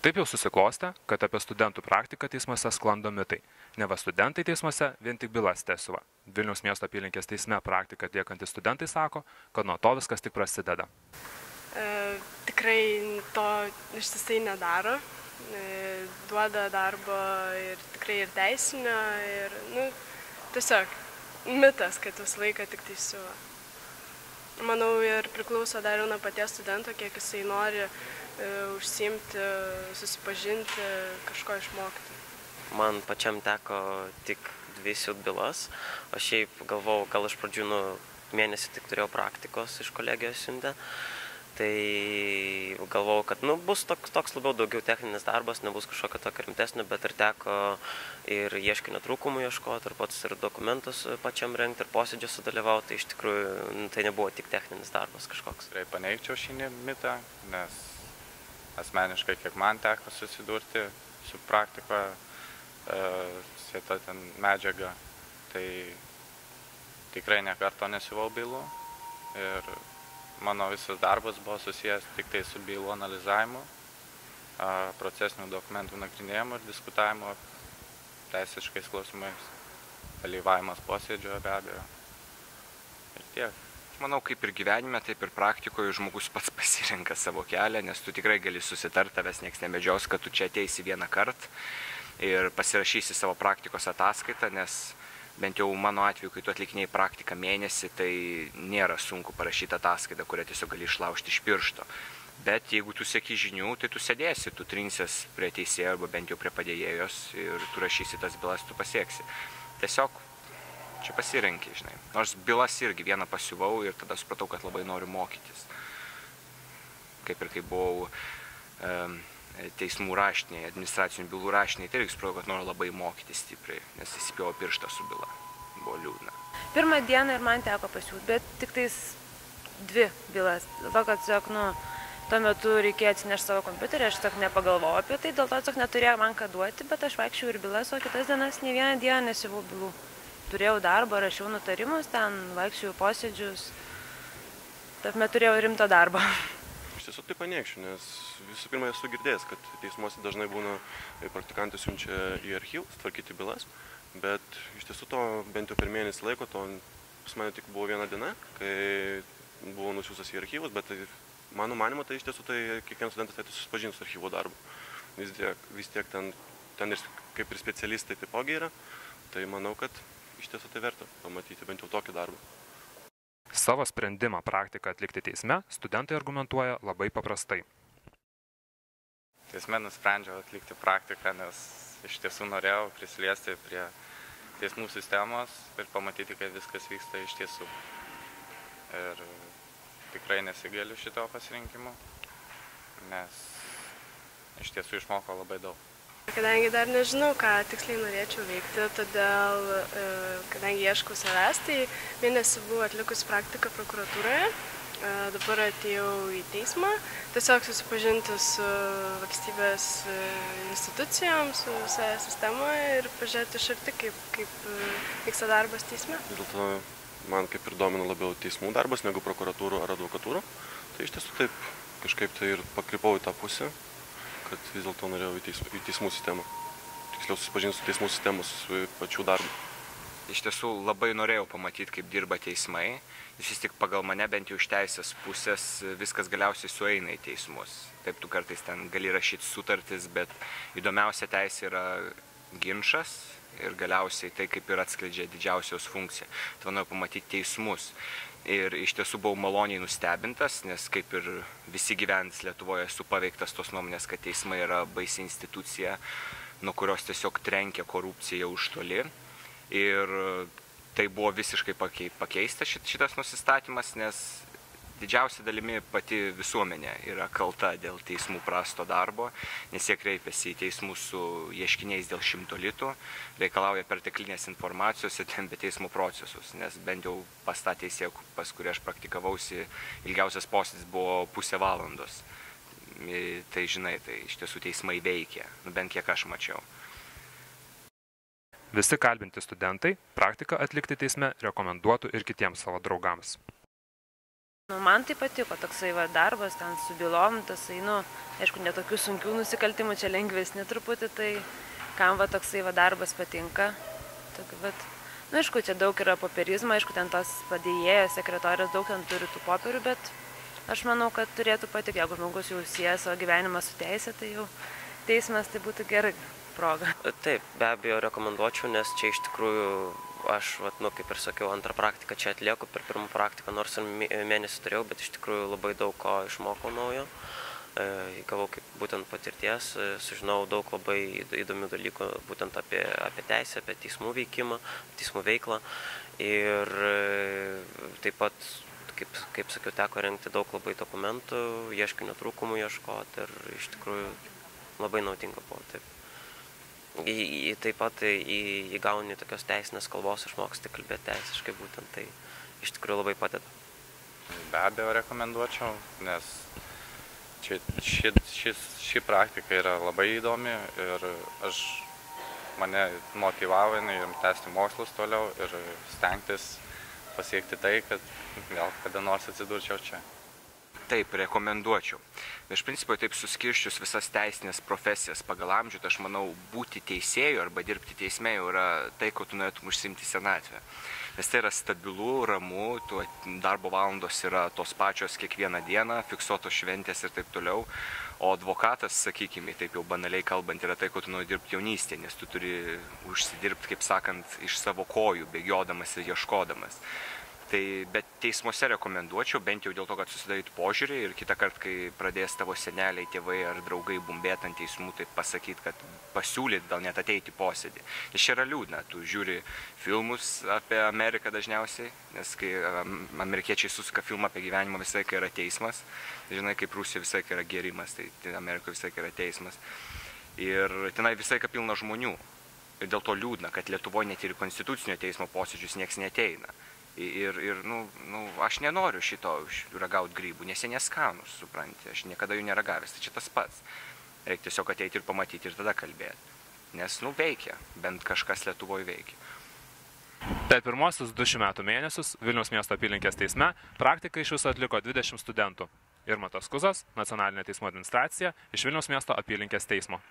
Taip jau susiklostė, kad apie studentų praktiką teismuose sklando mitai. Neva studentai teismuose vien tik bylas tęsiva. Vilniaus miesto apylinkės teisme praktiką atliekantys studentai sako, kad nuo to viskas tik prasideda. Tikrai to ištisai nedaro. Duoda darbo ir tikrai ir teisinio, ir tiesiog mitas, kad visą laiką tik teisiva. Manau, ir priklauso dar nuo paties studento, kiek jisai nori užsiimti, susipažinti, kažko išmokti. Man pačiam teko tik 2 bylas, o šiaip galvojau, gal iš pradžių mėnesį tik turėjau praktikos iš kolegijos siuntę. Tai galvojau, kad bus toks labiau daugiau techninis darbas, nebus kažkokio tokio rimtesnio, bet ir teko ir ieškinio trūkumų ieškoti, ir pats ir dokumentus pačiam rengti, ir posėdžių sudalyvauti. Tai iš tikrųjų tai nebuvo tik techninis darbas kažkoks. Tikrai paneigčiau šį mitą, nes asmeniškai, kiek man teko susidurti su praktikoje, sieta ten medžiaga, tai tikrai ne karto nesiuvau bylų. Ir mano visas darbas buvo susijęs tik tai su bylų analizavimu, procesinių dokumentų nagrinėjimu ir diskutavimu teisiškais klausimais, dalyvavimas posėdžio be abejo. Ir tiek. Manau, kaip ir gyvenime, taip ir praktikoje žmogus pats pasirenka savo kelią, nes tu tikrai gali susitart, tavęs nieks nemedžios, kad tu čia ateisi vieną kartą ir pasirašysi savo praktikos ataskaitą, nes bent jau mano atveju, kai tu atlikinėjai praktiką mėnesį, tai nėra sunku parašyti ataskaitą, kurią tiesiog gali išlaužti iš piršto. Bet jeigu tu sieki žinių, tai tu sėdėsi, tu trinsies prie teisėjo arba bent jau prie padėjėjos ir tu rašysi tas bylas, tu pasieksi. Tiesiog čia pasirenki, žinai. Nors bylas irgi vieną pasiuvau ir tada supratau, kad labai noriu mokytis. Kaip ir kai buvau teismų raštiniai, administracinių bylų raštiniai, tai irgi supratau, kad noriu labai mokytis stipriai, nes įsipjovau pirštą su byla. Buvo liūdna. Pirmą dieną ir man teko pasiūti, bet tik tais 2 bylas. Dėl to, kad tuo metu reikėjo atsinešti savo kompiuterį, aš tiesiog nepagalvojau apie tai, dėl to tiesiog neturėjau man ką duoti, bet aš vaikščiau ir bylas, o kitas dienas ne vieną dieną nesiuvau bylų. Turėjau darbą, rašiau nutarimus, ten vaikščiau posėdžius, taip turėjau rimtą darbą. Iš tiesų tai paneigčiau, nes visų pirma esu girdėjęs, kad teismuose dažnai būna praktikantai siunčia į archyvus tvarkyti bylas, bet iš tiesų to bent jau per mėnesį laiko, to pas mane tik buvo 1 diena, kai buvau nusiųstas į archyvus, bet mano manymu tai iš tiesų tai kiekvienas studentas turėtų susipažinti su archyvo darbu. Vis tiek ten ir kaip ir specialistai taipogi yra, tai manau, kad iš tiesų tai verta pamatyti bent jau tokį darbą. Savo sprendimą praktiką atlikti teisme studentai argumentuoja labai paprastai. Teisme nusprendžiau atlikti praktiką, nes iš tiesų norėjau prisiliesti prie teismų sistemos ir pamatyti, kaip viskas vyksta iš tiesų. Ir tikrai nesigailiu šito pasirinkimo, nes iš tiesų išmokau labai daug. Kadangi dar nežinau, ką tiksliai norėčiau veikti, todėl, kadangi ieškau savęs, tai mėnesį buvau atlikus praktiką prokuratūroje, dabar atėjau į teismą, tiesiog susipažinti su valstybės institucijom, su visoje sistemoje ir pažiūrėti iš arti, kaip vyksta darbas teisme. Dėl to man kaip ir domina labiau teismų darbas negu prokuratūrų ar advokatūrų, tai iš tiesų taip kažkaip tai ir pakrypau į tą pusę, kad vis dėlto norėjau į teismų sistemą. Tiksliau susipažinti su teismų sistemos pačių darbų. Iš tiesų labai norėjau pamatyti, kaip dirba teismai. Vis tik pagal mane, bent jau iš teisės pusės, viskas galiausiai sueina į teismus. Taip, tu kartais ten gali rašyti sutartis, bet įdomiausia teisė yra ginčas ir galiausiai tai, kaip ir atskleidžia didžiausios funkciją. Tai norėjau pamatyti teismus. Ir iš tiesų buvau maloniai nustebintas, nes kaip ir visi gyvenantys Lietuvoje esu paveiktas tos nuomonės, kad teismai yra baisi institucija, nuo kurios tiesiog trenkia korupcija už toli. Ir tai buvo visiškai pakeista šitas nusistatymas, nes didžiausia dalimi pati visuomenė yra kalta dėl teismų prasto darbo, nes jie kreipiasi į teismus su ieškiniais dėl 100 litų, reikalauja perteklinės informacijos ir tempia teismų procesus, nes bent jau pas tą teisėją, pas kurį aš praktikavausi, ilgiausias posėdis buvo pusę valandos. Tai žinai, tai iš tiesų teismai veikia, bent kiek aš mačiau. Visi kalbinti studentai praktiką atlikti teisme rekomenduotų ir kitiems savo draugams. Man tai patiko toksai darbas, ten su bylom, tasai, aišku, netokių sunkių nusikaltimų, čia lengvesni truputį, tai kam toksai darbas patinka. Aišku, čia daug yra popierizmo, aišku, ten tos padėjėjos, sekretorės daug ten turi tų popierių, bet aš manau, kad turėtų patikti, jeigu žmogus jau sieja savo gyvenimą su teisė, tai jau teismas tai būtų gerai proga. Taip, be abejo rekomenduočiau, nes čia iš tikrųjų aš, kaip ir sakiau, antrą praktiką čia atlieku, per pirmą praktiką nors ir mėnesį turėjau, bet iš tikrųjų labai daug ko išmokau naujo. Įgavau kaip būtent patirties, sužinau daug labai įdomių dalykų būtent apie teisę, apie teismų veikimą, teismų veiklą. Ir taip pat, kaip sakiau, teko rengti daug labai dokumentų, ieškinių trūkumų ieškoti ir iš tikrųjų labai naudinga buvo. Taip pat įgauni tokios teisinės kalbos, išmoksti kalbėti teisiškai būtent, tai iš tikrųjų labai padeda. Be abejo rekomenduočiau, nes ši praktika yra labai įdomi ir mane motyvavo ir tęsti mokslus toliau ir stengtis pasiekti tai, kad gal kada nors atsidurčiau čia. Taip, rekomenduočiau. Iš principo, taip suskirščius visas teisinės profesijas pagal amžių, tai aš manau, būti teisėju arba dirbti teisme jau yra tai, ko tu norėtum užsiimti senatvę. Nes tai yra stabilu, ramu, darbo valandos yra tos pačios kiekvieną dieną, fiksuotos šventės ir taip toliau. O advokatas, sakykime, taip jau banaliai kalbant, yra tai, ko tu nori dirbti jaunystėje, nes tu turi užsidirbti, kaip sakant, iš savo kojų, bėgiodamas ir ieškodamas. Bet teismuose rekomenduočiau, bent jau dėl to, kad susidarytų požiūrį ir kitą kartą, kai pradės tavo seneliai, tėvai ar draugai bumbėti ant teismų, tai pasakyti, kad pasiūlyt gal net ateiti į posėdį. Nes čia yra liūdna, tu žiūri filmus apie Ameriką dažniausiai, nes kai amerikiečiai susuka filmą apie gyvenimą, visai kai yra teismas, žinai, kaip Rusija visai kai yra gėrimas, tai Amerikoje visai kai yra teismas. Ir tenai visai kai pilna žmonių. Ir dėl to liūdna, kad Lietuvoje net ir konstitucinio teismo posėdžius nieks neteina. Ir aš nenoriu šito ragauti grybų, nes jie neskanus, supranti, aš niekada jų neragavęs, tai čia tas pats. Reikia tiesiog ateiti ir pamatyti ir tada kalbėti. Nes, veikia, bent kažkas Lietuvoje veikia. Per pirmosius 2 šių metų mėnesius Vilniaus miesto apylinkės teisme praktiką iš viso atliko 20 studentų. Irmantas Kuzas, Nacionalinė teismų administracija iš Vilniaus miesto apylinkės teismo.